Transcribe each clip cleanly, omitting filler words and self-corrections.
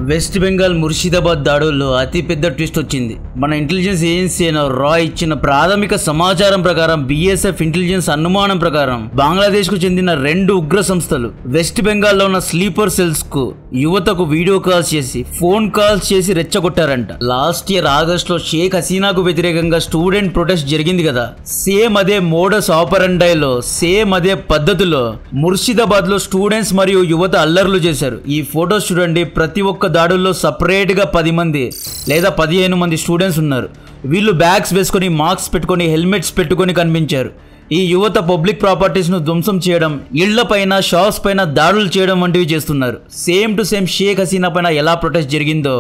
West Bengal Murshidabad దాడుల్లో అతిపెద్ద twist వచ్చింది. మన ఇంటెలిజెన్స్ ఏజెన్సీ అయిన రా ఇచ్చిన ప్రాథమిక సమాచారం ప్రకారం బీఎస్ఎఫ్ ఇంటెలిజెన్స్ అనుమానం ప్రకారం బంగ్లాదేశ్ కు చెందిన 2 ఉగ్ర సంస్థలు వెస్ట్ బెంగాల్లో ఉన్న స్లీపర్ సెల్స్ కు యువతకు వీడియో కాల్స్ చేసి ఫోన్ కాల్స్ చేసి రెచ్చగొట్టారంట. లాస్ట్ ఇయర్ ఆగస్ట్ లో షేక్ హసీనాకు వ్యతిరేకంగా స్టూడెంట్ ప్రొటెస్ట్ జరిగింది కదా, సేమ్ అదే మోడస్ ఆపరండైలో సేమ్ అదే పద్ధతిలో ముర్షిదాబాద్ లో స్టూడెంట్స్ మరియు యువత అల్లర్లు చేశారు. ఈ ఫోటోస్ చూడండి. ప్రతి ఒక్క దాడుల్లో సపరేట్ గా 10 మంది లేదా 15 మంది స్టూడెంట్స్ ఉన్నారు. వీళ్ళు బ్యాగ్స్ వేసుకొని, మాస్క్ పెట్టుకొని, హెల్మెట్స్ పెట్టుకొని కనిపించారు. ఈ యువత పబ్లిక్ ప్రాపర్టీస్ ను ధ్వంసం చేయడం, ఇళ్ల పైన, షాప్స్ పైన దాడులు చేయడం వంటివి చేస్తున్నారు. Same to same Sheikh Hasina పైన ఎలా ప్రొటెస్ట్ జరిగిందో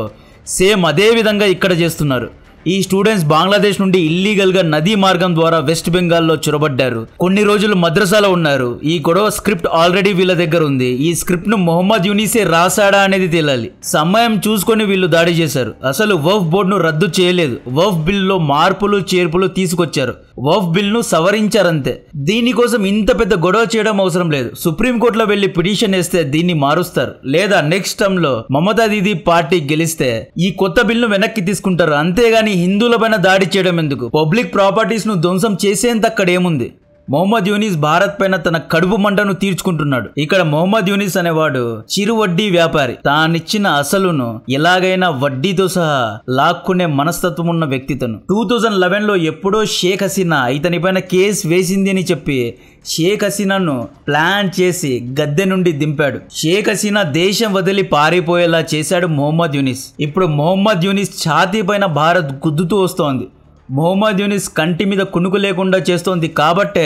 సేమ్ అదే విధంగా ఇక్కడ చేస్తున్నారు. ఈ స్టూడెంట్స్ బంగ్లాదేశ్ నుండి ఇల్లీగల్ గా నదీ మార్గం ద్వారా వెస్ట్ బెంగాల్లో చొరబడ్డారు. కొన్ని రోజులు మద్రసాలో ఉన్నారు. ఈ గొడవ స్క్రిప్ట్ ఆల్రెడీ వీళ్ళ దగ్గర ఉంది. ఈ స్క్రిప్ట్ ను మొహమ్మద్ యూనిసే రాసాడా అనేది తేలాలి. సమయం చూసుకొని వీళ్ళు దాడి చేశారు. అసలు వఫ్ బోర్డును రద్దు చేయలేదు. వఫ్ బిల్ లో మార్పులు చేర్పులు తీసుకొచ్చారు. వఫ్ బిల్ ను సవరించారంతే. దీనికోసం ఇంత పెద్ద గొడవ చేయడం అవసరం లేదు. సుప్రీంకోర్టులో వెళ్లి పిటిషన్ వేస్తే దీన్ని మారుస్తారు. లేదా నెక్స్ట్ టర్మ్ లో మమతా దీదీ పార్టీ గెలిస్తే ఈ కొత్త బిల్ ను వెనక్కి తీసుకుంటారు. అంతేగాని హిందువుల పైన దాడి చేయడం ఎందుకు? పబ్లిక్ ప్రాపర్టీస్ ను ధ్వంసం చేసేంత అక్కడ ఏముంది? మొహమ్మద్ యూనిస్ భారత్ పైన తన కడుపు మంటను తీర్చుకుంటున్నాడు. ఇక్కడ మొహమ్మద్ యూనిస్ అనేవాడు చిరు వడ్డీ వ్యాపారి. తానిచ్చిన అసలును ఎలాగైనా వడ్డీతో సహా లాక్కునే మనస్తత్వం ఉన్న వ్యక్తితను. 2011 లో ఎప్పుడో షేక్ హసీనా ఇతని పైన కేసు వేసింది అని చెప్పి షేక్ హసీనాను ప్లాన్ చేసి గద్దె నుండి దింపాడు. షేక్ హసీనా దేశం వదిలి పారిపోయేలా చేశాడు మొహమ్మద్ యూనిస్. ఇప్పుడు మొహమ్మద్ యూనిస్ ఛాతీ పైన భారత్ గుద్దుతూ వస్తోంది. మొహమ్మద్ యూనిస్ కంటి మీద కునుకు లేకుండా చేస్తోంది కాబట్టే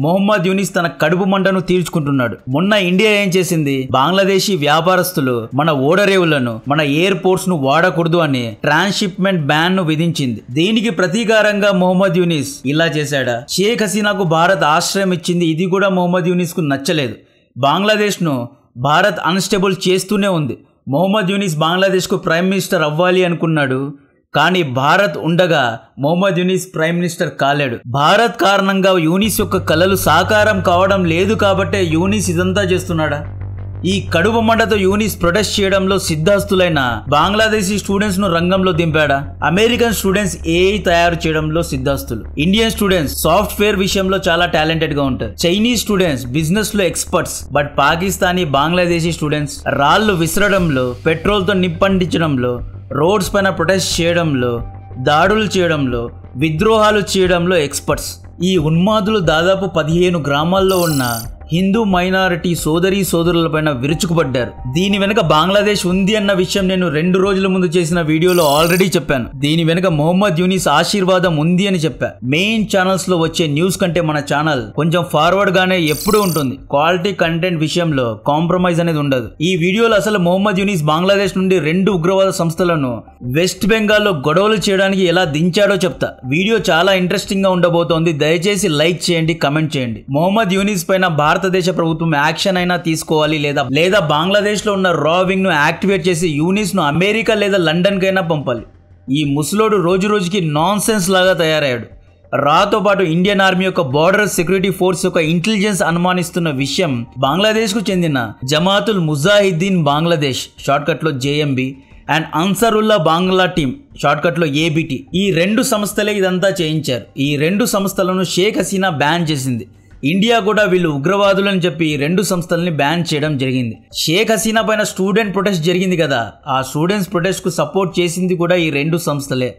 మొహమ్మద్ యూనిస్ తన కడుపు మంటను తీర్చుకుంటున్నాడు. మొన్న ఇండియా ఏం చేసింది? బంగ్లాదేశీ వ్యాపారస్తులు మన ఓడరేవులను, మన ఎయిర్పోర్ట్స్ ను వాడకూడదు అని ట్రాన్స్షిప్మెంట్ బ్యాన్ ను విధించింది. దీనికి ప్రతీకారంగా మొహమ్మద్ యూనిస్ ఇలా చేశాడా? షేక్ హసీనాకు భారత్ ఆశ్రయం ఇచ్చింది. ఇది కూడా మొహమ్మద్ యూనిస్ కు నచ్చలేదు. బంగ్లాదేశ్ ను భారత్ అన్స్టేబుల్ చేస్తూనే ఉంది. మొహమ్మద్ యూనిస్ బంగ్లాదేశ్ కు ప్రైమ్ మినిస్టర్ అవ్వాలి అనుకున్నాడు. కానీ భారత్ ఉండగా మొహమ్మద్ యూనిస్ ప్రైమ్ మినిస్టర్ కాలేడు. భారత్ కారణంగా యూనిస్ యొక్క కలలు సాకారం కావడం లేదు కాబట్టే యూనిస్ ఇదంతా చేస్తున్నాడా? ఈ కడుపు మంటతో యూనిస్ ప్రొటెస్ట్ చేయడంలో సిద్ధహస్తులైన బంగ్లాదేశీ స్టూడెంట్స్ ను రంగంలో దింపాడా? అమెరికన్ స్టూడెంట్స్ ఏఐ తయారు చేయడంలో సిద్ధహస్తులు. ఇండియన్ స్టూడెంట్స్ సాఫ్ట్వేర్ విషయంలో చాలా టాలెంటెడ్ గా ఉంటారు. చైనీస్ స్టూడెంట్స్ బిజినెస్ లో experts. But Pakistani, Bangladeshi students రాళ్లు విసరడంలో, పెట్రోల్ తో నిప్పంటించడంలో, రోడ్స్ పైన ప్రొటెస్ట్ చేయడంలో, దాడులు చేయడంలో, విద్రోహాలు చేయడంలో ఎక్స్పర్ట్స్. ఈ ఉన్మాదులు దాదాపు 15 గ్రామాల్లో ఉన్న హిందూ మైనారిటీ సోదరీ సోదరులపైన విరుచుకుపడ్డారు. దీని వెనుక బంగ్లాదేశ్ ఉంది అన్న విషయం నేను 2 రోజుల ముందు చేసిన వీడియోలో ఆల్రెడీ చెప్పాను. దీని వెనుక మొహమ్మద్ యూనిస్ ఆశీర్వాదం ఉంది అని చెప్పా. మెయిన్ ఛానల్స్ లో వచ్చే న్యూస్ కంటే మన ఛానల్ కొంచెం ఫార్వర్డ్ గానే ఎప్పుడూ ఉంటుంది. క్వాలిటీ కంటెంట్ విషయంలో కాంప్రమైజ్ అనేది ఉండదు. ఈ వీడియోలో అసలు మొహమ్మద్ యూనిస్ బంగ్లాదేశ్ నుండి 2 ఉగ్రవాద సంస్థలను వెస్ట్ బెంగాల్లో గొడవలు చేయడానికి ఎలా దించాడో చెప్తా. వీడియో చాలా ఇంట్రెస్టింగ్ గా ఉండబోతోంది. దయచేసి లైక్ చేయండి, కమెంట్ చేయండి. మొహమ్మద్ యూనిస్ పైన భారతదేశ ప్రభుత్వం యాక్షన్ అయినా తీసుకోవాలి. లేదా బంగ్లాదేశ్ లో ఉన్న రా వింగ్ ను యాక్టివేట్ చేసి యూనిస్ ను అమెరికా లేదా లండన్ కైనా పంపాలి. ఈ ముసలోడు రోజు రోజుకి నాన్ సెన్స్ లాగా తయారయ్యాడు. రాతో పాటు ఇండియన్ ఆర్మీ యొక్క బార్డర్ సెక్యూరిటీ ఫోర్స్ యొక్క ఇంటెలిజెన్స్ అనుమానిస్తున్న విషయం బంగ్లాదేశ్ కు చెందిన జమాతుల్ ముజాహిద్దీన్ బంగ్లాదేశ్, షార్ట్ కట్ లో JMB, and Ansarullah Bangla team, short cut లో ఏబిటి, ఈ 2 సంస్థలే ఇదంతా చేయించారు. ఈ 2 సంస్థలను షేక్ హసీనా బ్యాన్ చేసింది. ఇండియా కూడా వీళ్ళు ఉగ్రవాదులని చెప్పి ఈ 2 సంస్థలని బ్యాన్ చేయడం జరిగింది. షేక్ హసీనా పైన స్టూడెంట్ ప్రొటెస్ట్ జరిగింది కదా, ఆ స్టూడెంట్స్ ప్రొటెస్ట్ కు సపోర్ట్ చేసింది కూడా ఈ 2 సంస్థలే.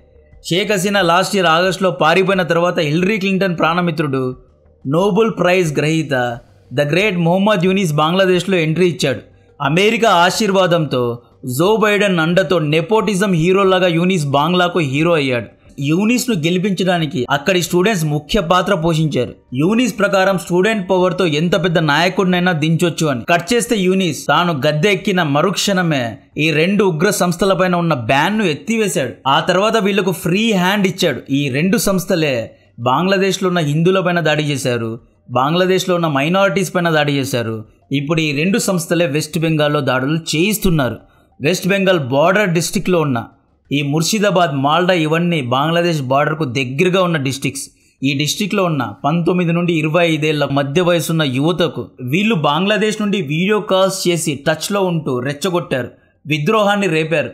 Sheikh Hasina last year August లో పారిపోయిన తర్వాత హిల్లరీ క్లింటన్ ప్రాణమిత్రుడు, నోబెల్ ప్రైజ్ గ్రహీత ద గ్రేట్ మొహమ్మద్ యూనిస్ బంగ్లాదేశ్ లో ఎంట్రీ ఇచ్చాడు. అమెరికా ఆశీర్వాదంతో, జో బైడెన్ అండతో నెపోటిజం హీరోలాగా యూనిస్ బంగ్లాకు హీరో అయ్యాడు. యూనిస్ ను గెలిపించడానికి అక్కడి స్టూడెంట్స్ ముఖ్య పాత్ర పోషించారు. యూనిస్ ప్రకారం స్టూడెంట్ పవర్ తో ఎంత పెద్ద నాయకుడినైనా దించొచ్చు అని. కట్ చేస్తే యూనిస్ తాను గద్దె ఎక్కిన మరుక్షణమే ఈ 2 ఉగ్ర సంస్థల పైన ఉన్న బ్యాన్ ను ఎత్తివేశాడు. ఆ తర్వాత వీళ్లకు ఫ్రీ హ్యాండ్ ఇచ్చాడు. ఈ 2 సంస్థలే బంగ్లాదేశ్ లో ఉన్న హిందువుల పైన దాడి చేశారు, బంగ్లాదేశ్ లో ఉన్న మైనారిటీస్ పైన దాడి చేశారు. ఇప్పుడు ఈ 2 సంస్థలే వెస్ట్ బెంగాల్లో దాడులు చేయిస్తున్నారు. వెస్ట్ బెంగాల్ బార్డర్ డిస్టిక్ లో ఉన్న ఈ ముర్షిదాబాద్, మాల్డా ఇవన్నీ బంగ్లాదేశ్ బార్డర్ కు దగ్గరగా ఉన్న డిస్ట్రిక్ట్స్. ఈ డిస్ట్రిక్ట్ లో ఉన్న 19 నుండి 25 ఏళ్ల మధ్య వయసున్న యువతకు వీళ్ళు బంగ్లాదేశ్ నుండి వీడియో కాల్స్ చేసి టచ్ లో ఉంటూ రెచ్చగొట్టారు. విద్రోహాన్ని రేపారు.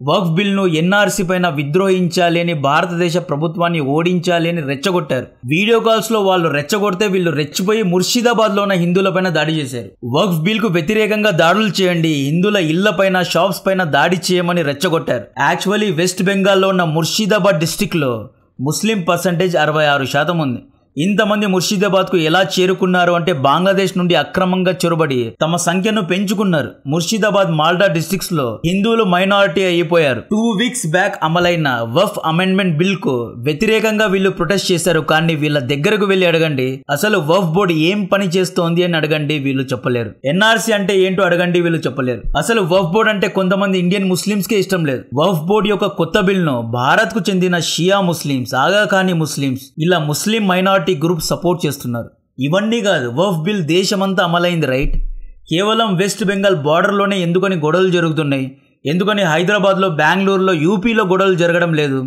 వక్ఫ్ బిల్ను ఎన్ఆర్సీ పైన విద్రోహించాలి అని, భారతదేశ ప్రభుత్వాన్ని ఓడించాలి అని రెచ్చగొట్టారు. వీడియో కాల్స్ లో వాళ్ళు రెచ్చగొడితే వీళ్ళు రెచ్చిపోయి ముర్షిదాబాద్ లో ఉన్న హిందువులపైన దాడి చేశారు. వక్ఫ్ బిల్ కు వ్యతిరేకంగా దాడులు చేయండి, హిందువుల ఇళ్ల పైన, షాప్స్ పైన దాడి చేయమని రెచ్చగొట్టారు. యాక్చువల్లీ వెస్ట్ బెంగాల్లో ఉన్న ముర్షిదాబాద్ డిస్టిక్ లో ముస్లిం పర్సంటేజ్ 66% ఉంది. ఇంతమంది ముర్షిదాబాద్కు ఎలా చేరుకున్నారు అంటే బంగ్లాదేశ్ నుండి అక్రమంగా చొరబడి తమ సంఖ్యను పెంచుకున్నారు. ముర్షిదాబాద్, మాల్డా డిస్ట్రిక్ట్స్ లో హిందువులు మైనారిటీ అయిపోయారు. 2 వీక్స్ బ్యాక్ అమలైన వక్ఫ్ అమెండ్మెంట్ బిల్ కు వ్యతిరేకంగా వీళ్ళు ప్రొటెస్ట్ చేశారు. కానీ వీళ్ళ దగ్గరకు వెళ్లి అడగండి, అసలు వక్ఫ్ బోర్డు ఏం పని చేస్తోంది అని అడగండి, వీళ్ళు చెప్పలేరు. ఎన్ఆర్సీ అంటే ఏంటో అడగండి, వీళ్ళు చెప్పలేరు. అసలు వక్ఫ్ బోర్డు అంటే కొంతమంది ఇండియన్ ముస్లింస్ కే ఇష్టం లేదు. వక్ఫ్ బోర్డు యొక్క కొత్త బిల్ ను భారత్ కు చెందిన షియా ముస్లింస్, ఆగా ఖానీ ముస్లింస్, ఇలా ముస్లిం మైనారిటీ గ్రూప్ సపోర్ట్ చేస్తున్నారు. ఇవన్నీ కాదు, వక్ఫ్ బిల్ దేశమంతా అమలైంది రైట్. కేవలం వెస్ట్ బెంగాల్ బార్డర్లోనే ఎందుకని గొడవలు జరుగుతున్నాయి, ఎందుకని హైదరాబాద్లో, బెంగళూరులో, యూపీలో గొడవలు జరగడం లేదు?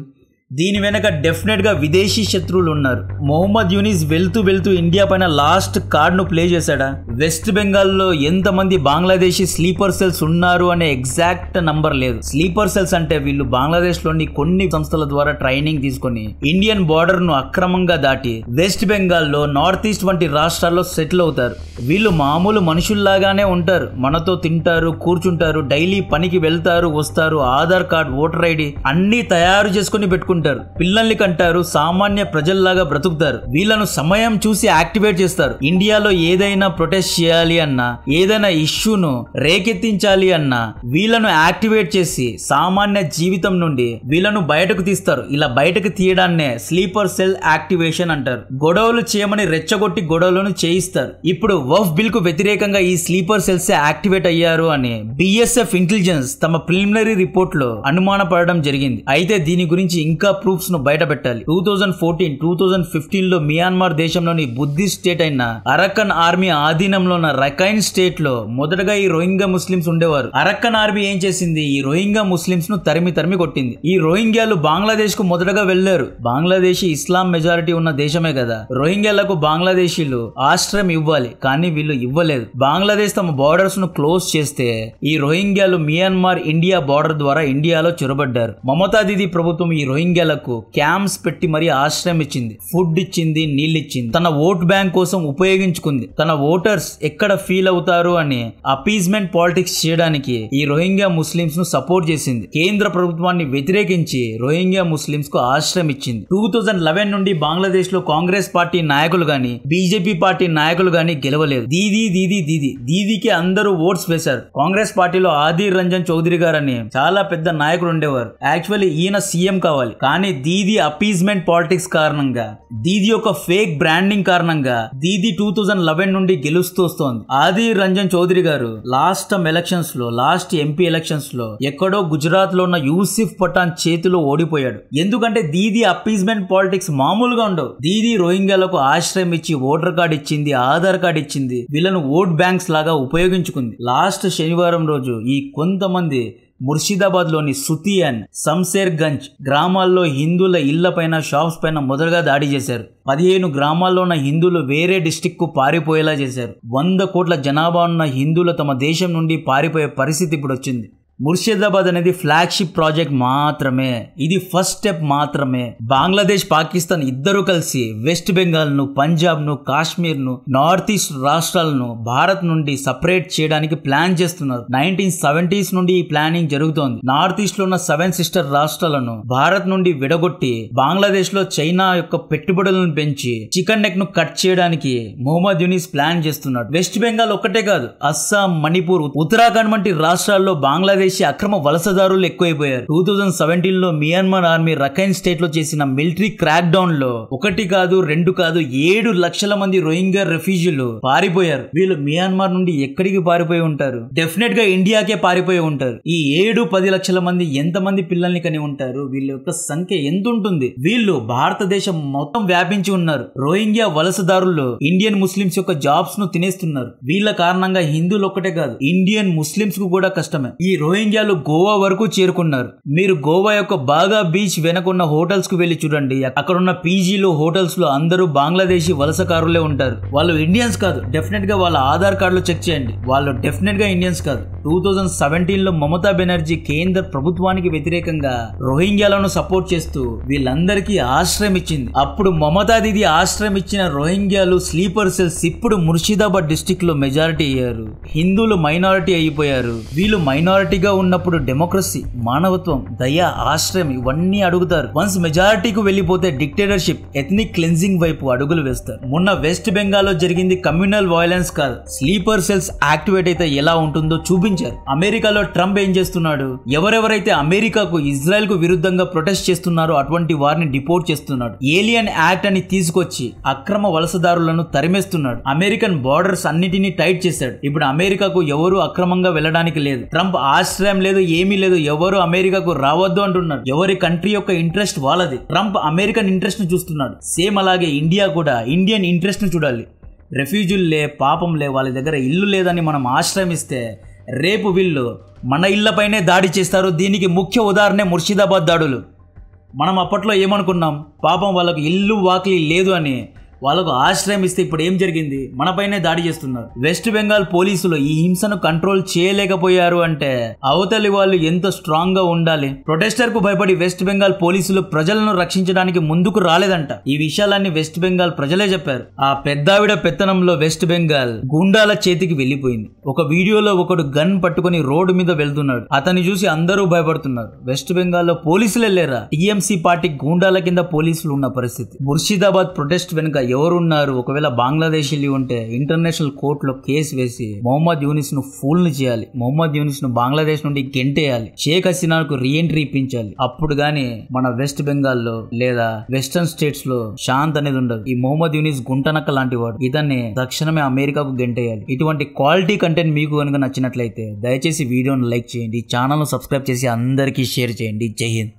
దీని వెనక డెఫినెట్ గా విదేశీ శత్రువులు ఉన్నారు. మొహమ్మద్ యూనిస్ వెళ్తూ ఇండియా పైన లాస్ట్ కార్డ్ ను ప్లే చేశాడా? వెస్ట్ బెంగాల్లో ఎంతమంది బంగ్లాదేశీ స్లీపర్ సెల్స్ ఉన్నారు అనే ఎగ్జాక్ట్ నంబర్ లేదు. స్లీపర్ సెల్స్ అంటే వీళ్ళు బంగ్లాదేశ్ లోని కొన్ని సంస్థల ద్వారా ట్రైనింగ్ తీసుకొని ఇండియన్ బార్డర్ ను అక్రమంగా దాటి వెస్ట్ బెంగాల్లో, నార్త్ ఈస్ట్ వంటి రాష్ట్రాల్లో సెటిల్ అవుతారు. వీళ్ళు మామూలు మనుషుల్లాగానే ఉంటారు, మనతో తింటారు, కూర్చుంటారు, డైలీ పనికి వెళ్తారు, వస్తారు, ఆధార్ కార్డ్, ఓటర్ ఐడి అన్ని తయారు చేసుకుని పెట్టుకుంటారు, పిల్లల్ని కంటారు, సామాన్య ప్రజల్లాగా బ్రతుకుతారు. వీళ్ళను సమయం చూసి యాక్టివేట్ చేస్తారు. ఇండియాలో ఏదైనా ప్రొటెస్ట్ చేయాలి అన్నా, ఏదైనా ఇష్యూను రేకెత్తించాలి అన్నా వీళ్ళను యాక్టివేట్ చేసి సామాన్య జీవితం నుండి వీళ్ళను బయటకు తీస్తారు. ఇలా బయటకు తీయడాన్నే స్లీపర్ సెల్ యాక్టివేషన్ అంటారు. గొడవలు చేయమని రెచ్చగొట్టి గొడవలను చేయిస్తారు. ఇప్పుడు వక్ఫ్ బిల్ కు వ్యతిరేకంగా ఈ స్లీపర్ సెల్స్ యాక్టివేట్ అయ్యారు అని బిఎస్ఎఫ్ ఇంటెలిజెన్స్ తమ ప్రిలిమినరీ రిపోర్ట్ లో అనుమానపడడం జరిగింది. అయితే దీని గురించి ఇంకా ప్రూఫ్స్ ను బయట పెట్టాలి. 2014-2015 లో మియాన్మార్ దేశంలోని బుద్ధిస్ట్ స్టేట్ అయిన అరక్కన్ ఆర్మీ ఆధీనంలో ఉన్న రఖైన్ స్టేట్ లో మొదటగా ఈ రోహింగ్యా ముస్లింస్ ఉండేవారు. అరక్కన్ ఆర్మీ ఏం చేసింది, ఈ రోహింగ్యా ముస్లింస్ ను తరిమి కొట్టింది. ఈ రోహింగ్యాలు బంగ్లాదేశ్ కు మొదటగా వెళ్లారు. బంగ్లాదేశ్ ఇస్లాం మెజారిటీ ఉన్న దేశమే కదా. రోహింగ్యాలకు బంగ్లాదేశీలు ఆశ్రయం ఇవ్వాలి, కానీ వీళ్ళు ఇవ్వలేదు. బంగ్లాదేశ్ తమ బార్డర్స్ ను క్లోజ్ చేస్తే ఈ రోహింగ్యాలు మియాన్మార్ ఇండియా బార్డర్ ద్వారా ఇండియాలో చొరబడ్డారు. మమతా దీదీ ప్రభుత్వం ఈ రోహింగ్యాలకు క్యాంప్స్ పెట్టి మరీ ఆశ్రయం ఇచ్చింది, ఫుడ్ ఇచ్చింది, నీళ్ళు ఇచ్చింది. తన ఓట్ బ్యాంక్ కోసం ఉపయోగించుకుంది. తన ఓటర్స్ ఎక్కడ ఫీల్ అవుతారు అని అపీజ్మెంట్ పాలిటిక్స్ చేయడానికి ఈ రోహింగ్యా ముస్లింస్ ను సపోర్ట్ చేసింది. కేంద్ర ప్రభుత్వాన్ని వ్యతిరేకించి రోహింగ్యా ముస్లింస్ కు ఆశ్రయం ఇచ్చింది. 2011 నుండి బంగ్లాదేశ్ లో కాంగ్రెస్ పార్టీ నాయకులు గాని, బీజేపీ పార్టీ నాయకులు గాని గెలవలేదు. దీదీకి అందరూ ఓట్స్ వేశారు. కాంగ్రెస్ పార్టీలో ఆదిర్ రంజన్ చౌదరి గారని చాలా పెద్ద నాయకుడు ఉండేవారు. యాక్చువల్లీ ఈయన సీఎం కావాలి, కానీ దీదీ అపీజ్మెంట్ పాలిటిక్స్ కారణంగా, దీదీ యొక్క ఫేక్ బ్రాండింగ్ కారణంగా దీదీ 2011 నుండి గెలుస్తూ వస్తోంది. ఆదిర్ రంజన్ చౌదరి గారు లాస్ట్ ఎంపీ ఎలక్షన్స్ లో ఎక్కడో గుజరాత్ లో ఉన్న యూసిఫ్ పఠాన్ చేతిలో ఓడిపోయాడు. ఎందుకంటే దీదీ అపీజ్మెంట్ పాలిటిక్స్ మామూలుగా ఉండవు. దీదీ రోహింగ్యాలకు ఆశ్రయం ఇచ్చి ఓటర్ కార్డ్ ఇచ్చింది, ఆధార్ కార్డ్ ఇచ్చింది, వీళ్ళను ఓట్ బ్యాంక్స్ లాగా ఉపయోగించుకుంది. లాస్ట్ శనివారం రోజు ఈ కొంతమంది ముర్షిదాబాద్ లోని సుతియన్, శంషేర్ గంజ్ గ్రామాల్లో హిందువుల ఇళ్ల పైన, షాప్స్ పైన మొదటగా దాడి చేశారు. 15 గ్రామాల్లో ఉన్న హిందువులు వేరే డిస్ట్రిక్ట్ కు పారిపోయేలా చేశారు. 100 కోట్ల జనాభా ఉన్న హిందువులు తమ దేశం నుండి పారిపోయే పరిస్థితి ఇప్పుడు వచ్చింది. ముర్షిదాబాద్ అనేది ఫ్లాగ్షిప్ ప్రాజెక్ట్ మాత్రమే, ఇది ఫస్ట్ స్టెప్ మాత్రమే. బంగ్లాదేశ్, పాకిస్తాన్ ఇద్దరు కలిసి వెస్ట్ బెంగాల్ ను, పంజాబ్ ను, కాశ్మీర్ ను, నార్త్ ఈస్ట్ రాష్ట్రాలను భారత్ నుండి సపరేట్ చేయడానికి ప్లాన్ చేస్తున్నారు. 1970s నుండి ఈ ప్లానింగ్ జరుగుతోంది. నార్త్ ఈస్ట్ లో ఉన్న 7 సిస్టర్ రాష్ట్రాలను భారత్ నుండి విడగొట్టి బంగ్లాదేశ్ లో చైనా యొక్క పెట్టుబడులను పెంచి చికెన్ నెక్ ను కట్ చేయడానికి మొహమ్మద్ యూనిస్ ప్లాన్ చేస్తున్నాడు. వెస్ట్ బెంగాల్ ఒక్కటే కాదు, అస్సాం, మణిపూర్, ఉత్తరాఖండ్ వంటి రాష్ట్రాల్లో బంగ్లాదేశ్ అక్రమ వలసదారులు ఎక్కువైపోయారు. 2017 లో మియాన్మార్ ఆర్మీ రఖైన్ స్టేట్ లో చేసిన మిలిటరీ క్రాక్ డౌన్ లో 1 కాదు 2 కాదు 7 లక్షల మంది రోహింగ్యా రెఫ్యూజీలు పారిపోయారు. వీళ్ళు మియాన్మార్ నుండి ఎక్కడికి పారిపోయి ఉంటారు? డెఫినెట్ గా ఇండియాకే పారిపోయి ఉంటారు. ఈ 7-10 లక్షల మంది ఎంతమంది పిల్లల్ని కని ఉంటారు? వీళ్ళ యొక్క సంఖ్య ఎంత ఉంటుంది? వీళ్ళు భారతదేశం మొత్తం వ్యాపించి ఉన్నారు. రోహింగ్యా వలసదారులు ఇండియన్ ముస్లింస్ యొక్క జాబ్స్ ను తినేస్తున్నారు. వీళ్ళ కారణంగా హిందువులు ఒక్కటే కాదు, ఇండియన్ ముస్లింస్ కు కూడా కష్టమే. ఈ రోహింగ్యాలు గోవా వరకు చేరుకున్నారు. మీరు గోవా యొక్క బాగా బీచ్ వెనకున్న హోటల్స్ కు వెళ్లి చూడండి. అక్కడున్న పీజీలు, హోటల్స్ లో అందరూ బంగ్లాదేశీ వలసకారులే ఉంటారు. వాళ్ళు ఇండియన్స్ కాదు. డెఫినెట్ గా వాళ్ళ ఆధార్ కార్డులు చెక్ చేయండి. వాళ్ళు డెఫినెట్ గా ఇండియన్స్ కాదు. 2017 లో మమతా బెనర్జీ కేంద్ర ప్రభుత్వానికి వ్యతిరేకంగా రోహింగ్యాలను సపోర్ట్ చేస్తూ వీళ్ళందరికీ ఆశ్రయం ఇచ్చింది. అప్పుడు మమతా దీది ఆశ్రయం ఇచ్చిన రోహింగ్యాలు స్లీపర్ సెల్స్ ఇప్పుడు ముర్షిదాబాద్ డిస్టిక్ లో మెజారిటీ అయ్యారు. హిందువులు మైనారిటీ అయిపోయారు. వీళ్ళు మైనారిటీగా ఉన్నప్పుడు డెమోక్రసీ, మానవత్వం, దయ, ఆశ్రయం ఇవన్నీ అడుగుతారు. వన్స్ మెజారిటీకి వెళ్లిపోతే డిక్టేటర్షిప్, ఎథనిక్ క్లెన్జింగ్ వైపు అడుగులు వేస్తారు. మొన్న వెస్ట్ బెంగాల్ లో జరిగింది కమ్యూనల్ వైలెన్స్ కాదు, స్లీపర్ సెల్స్ యాక్టివేట్ అయితే ఎలా ఉంటుందో చూపించారు. అమెరికాలో ట్రంప్ ఏం చేస్తున్నాడు? ఎవరెవరైతే అమెరికాకు, ఇజ్రాయెల్ కు విరుద్ధంగా ప్రొటెస్ట్ చేస్తున్నారో అటువంటి వారిని డిపోర్ట్ చేస్తున్నాడు. ఏలియన్ యాక్ట్ అని తీసుకొచ్చి అక్రమ వలసదారులను తరిమేస్తున్నాడు. అమెరికన్ బార్డర్స్ అన్నిటినీ టైట్ చేశాడు. ఇప్పుడు అమెరికాకు ఎవరు అక్రమంగా వెళ్ళడానికి లేదు. ట్రంప్ ఆశ్రయం లేదు, ఏమీ లేదు. ఎవరు అమెరికాకు రావద్దు అంటున్నారు. ఎవరి కంట్రీ యొక్క ఇంట్రెస్ట్ వాళ్ళది. ట్రంప్ అమెరికన్ ఇంట్రెస్ట్ ను చూస్తున్నాడు. సేమ్ అలాగే ఇండియా కూడా ఇండియన్ ఇంట్రెస్ట్ ను చూడాలి. రెఫ్యూజుల్లే, పాపంలే, వాళ్ళ దగ్గర ఇల్లు లేదని మనం ఆశ్రమిస్తే రేపు వీళ్ళు మన ఇళ్లపైనే దాడి చేస్తారు. దీనికి ముఖ్య ఉదాహరణ ముర్షిదాబాద్ దాడులు. మనం అప్పట్లో ఏమనుకున్నాం? పాపం వాళ్ళకు ఇల్లు వాకిలి లేదు అని వాళ్ళకు ఆశ్రయం ఇస్తే ఇప్పుడు ఏం జరిగింది? మనపైనే దాడి చేస్తున్నారు. వెస్ట్ బెంగాల్ పోలీసులు ఈ హింసను కంట్రోల్ చేయలేకపోయారు అంటే అవతలి వాళ్ళు ఎంత స్ట్రాంగ్ గా ఉండాలి. ప్రొటెస్టర్ కు భయపడి వెస్ట్ బెంగాల్ పోలీసులు ప్రజలను రక్షించడానికి ముందుకు రాలేదంట. ఈ విషయాలన్నీ వెస్ట్ బెంగాల్ ప్రజలే చెప్పారు. ఆ పెద్దావిడ పెత్తనంలో వెస్ట్ బెంగాల్ గుండాల చేతికి వెళ్లిపోయింది. ఒక వీడియోలో ఒకడు గన్ పట్టుకుని రోడ్డు మీద వెళ్తున్నాడు. అతన్ని చూసి అందరూ భయపడుతున్నారు. వెస్ట్ బెంగాల్లో పోలీసులే లేరా? టీఎంసీ పార్టీ గూండాల కింద పోలీసులు ఉన్న పరిస్థితి. ముర్షిదాబాద్ ప్రొటెస్ట్ వెనుక ఎవరున్నారు? ఒకవేళ బంగ్లాదేశీలు ఉంటే ఇంటర్నేషనల్ కోర్టులో కేసు వేసి మొహమ్మద్ యూనిస్ ను ఫూల్ ని చేయాలి. మొహమ్మద్ యూనిస్ ను బంగ్లాదేశ్ నుండి గెంటేయాలి. షేక్ హసీనాకు రీఎంట్రీ ఇప్పించాలి. అప్పుడు గానీ మన వెస్ట్ బెంగాల్లో లేదా వెస్టర్న్ స్టేట్స్ లో శాంతి అనేది ఉండదు. ఈ మొహమ్మద్ యూనిస్ గుంటనక్క లాంటి వాడు. ఇతన్ని తక్షణమే అమెరికాకు గెంటేయాలి. ఇటువంటి క్వాలిటీ కంటెంట్ మీకు కనుక నచ్చినట్లయితే దయచేసి వీడియోను లైక్ చేయండి. ఛానల్ ను సబ్స్క్రైబ్ చేసి అందరికీ షేర్ చేయండి. జై హింద్.